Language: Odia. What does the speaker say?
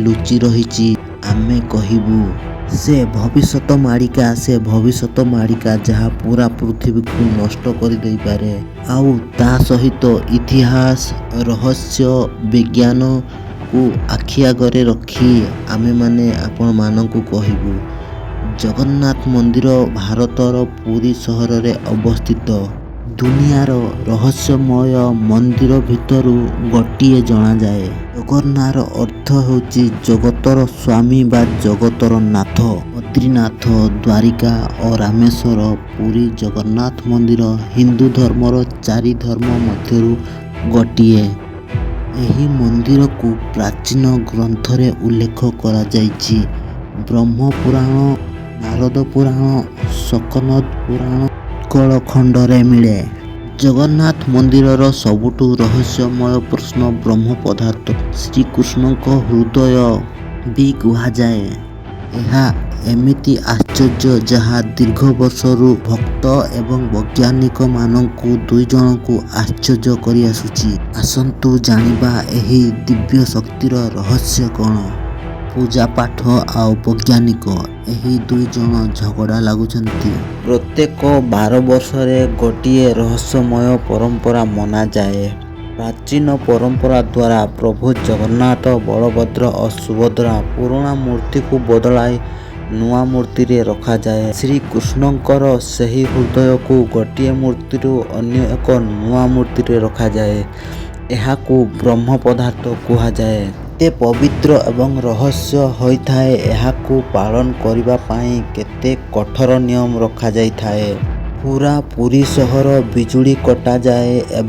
ଲୁଚି ରହିଛି। ଆମେ କହିବୁ ସେ ଭବିଷ୍ୟତ ମାଳିକା ଯାହା ପୁରା ପୃଥିବୀକୁ ନଷ୍ଟ କରିଦେଇପାରେ। ଆଉ ତା ସହିତ ଇତିହାସ, ରହସ୍ୟ, ବିଜ୍ଞାନକୁ ଆଖି ଆଗରେ ରଖି ଆମେମାନେ ଆପଣମାନଙ୍କୁ କହିବୁ ଜଗନ୍ନାଥ ମନ୍ଦିର ଭାରତର ପୁରୀ ସହରରେ ଅବସ୍ଥିତ ଦୁନିଆର ରହସ୍ୟମୟ ମନ୍ଦିର ଭିତରୁ ଗୋଟିଏ ଜଣାଯାଏ। ଜଗନ୍ନାଥର ଅର୍ଥ ହେଉଛି ଜଗତର ସ୍ୱାମୀ ବା ଜଗତର ନାଥ। ବଦ୍ରିନାଥ, ଦ୍ୱାରିକା ଓ ରାମେଶ୍ୱର। ପୁରୀ ଜଗନ୍ନାଥ ମନ୍ଦିର ହିନ୍ଦୁ ଧର୍ମର 4 ଧର୍ମ ମଧ୍ୟରୁ ଗୋଟିଏ। ଏହି ମନ୍ଦିରକୁ ପ୍ରାଚୀନ ଗ୍ରନ୍ଥରେ ଉଲ୍ଲେଖ କରାଯାଇଛି। ବ୍ରହ୍ମ ପୁରାଣ, ନାରଦ ପୁରାଣ, ଶକନଦ ପୁରାଣ, ଉତ୍କଳ ଖଣ୍ଡରେ ମିଳେ। ଜଗନ୍ନାଥ ମନ୍ଦିରର ସବୁଠୁ ରହସ୍ୟମୟ ପ୍ରଶ୍ନ ବ୍ରହ୍ମ ପଦାର୍ଥ ଶ୍ରୀକୃଷ୍ଣଙ୍କ ହୃଦୟ ବି କୁହାଯାଏ। ଏହା ଏମିତି ଆଶ୍ଚର୍ଯ୍ୟ ଯାହା ଦୀର୍ଘ ବର୍ଷରୁ ଭକ୍ତ ଏବଂ ବୈଜ୍ଞାନିକମାନଙ୍କୁ ଦୁଇଜଣଙ୍କୁ ଆଶ୍ଚର୍ଯ୍ୟ କରି ଆସୁଛି। ଆସନ୍ତୁ ଜାଣିବା ଏହି ଦିବ୍ୟ ଶକ୍ତିର ରହସ୍ୟ କ'ଣ। ପୂଜାପାଠ ଆଉ ବୈଜ୍ଞାନିକ ଏହି ଦୁଇଜଣ ଝଗଡ଼ା ଲାଗୁଛନ୍ତି। ପ୍ରତ୍ୟେକ 12 ବର୍ଷରେ ଗୋଟିଏ ରହସ୍ୟମୟ ପରମ୍ପରା ମନାଯାଏ। ପ୍ରାଚୀନ ପରମ୍ପରା ଦ୍ୱାରା ପ୍ରଭୁ ଜଗନ୍ନାଥ, ବଳଭଦ୍ର ଓ ସୁଭଦ୍ରା ପୁରୁଣା ମୂର୍ତ୍ତିକୁ ବଦଳାଇ ନୂଆ ମୂର୍ତ୍ତିରେ ରଖାଯାଏ। ଶ୍ରୀକୃଷ୍ଣଙ୍କର ସେହି ହୃଦୟକୁ ଗୋଟିଏ ମୂର୍ତ୍ତିରୁ ଅନ୍ୟ ଏକ ନୂଆ ମୂର୍ତ୍ତିରେ ରଖାଯାଏ। ଏହାକୁ ବ୍ରହ୍ମ ପଦାର୍ଥ କୁହାଯାଏ। କେତେ ପବିତ୍ର ଏବଂ ରହସ୍ୟ ହୋଇଥାଏ। ଏହାକୁ ପାଳନ କରିବା ପାଇଁ କେତେ କଠୋର ନିୟମ ରଖାଯାଇଥାଏ। ପୁରା ପୁରୀ ସହର ବିଜୁଳି କଟାଯାଏ ଏବଂ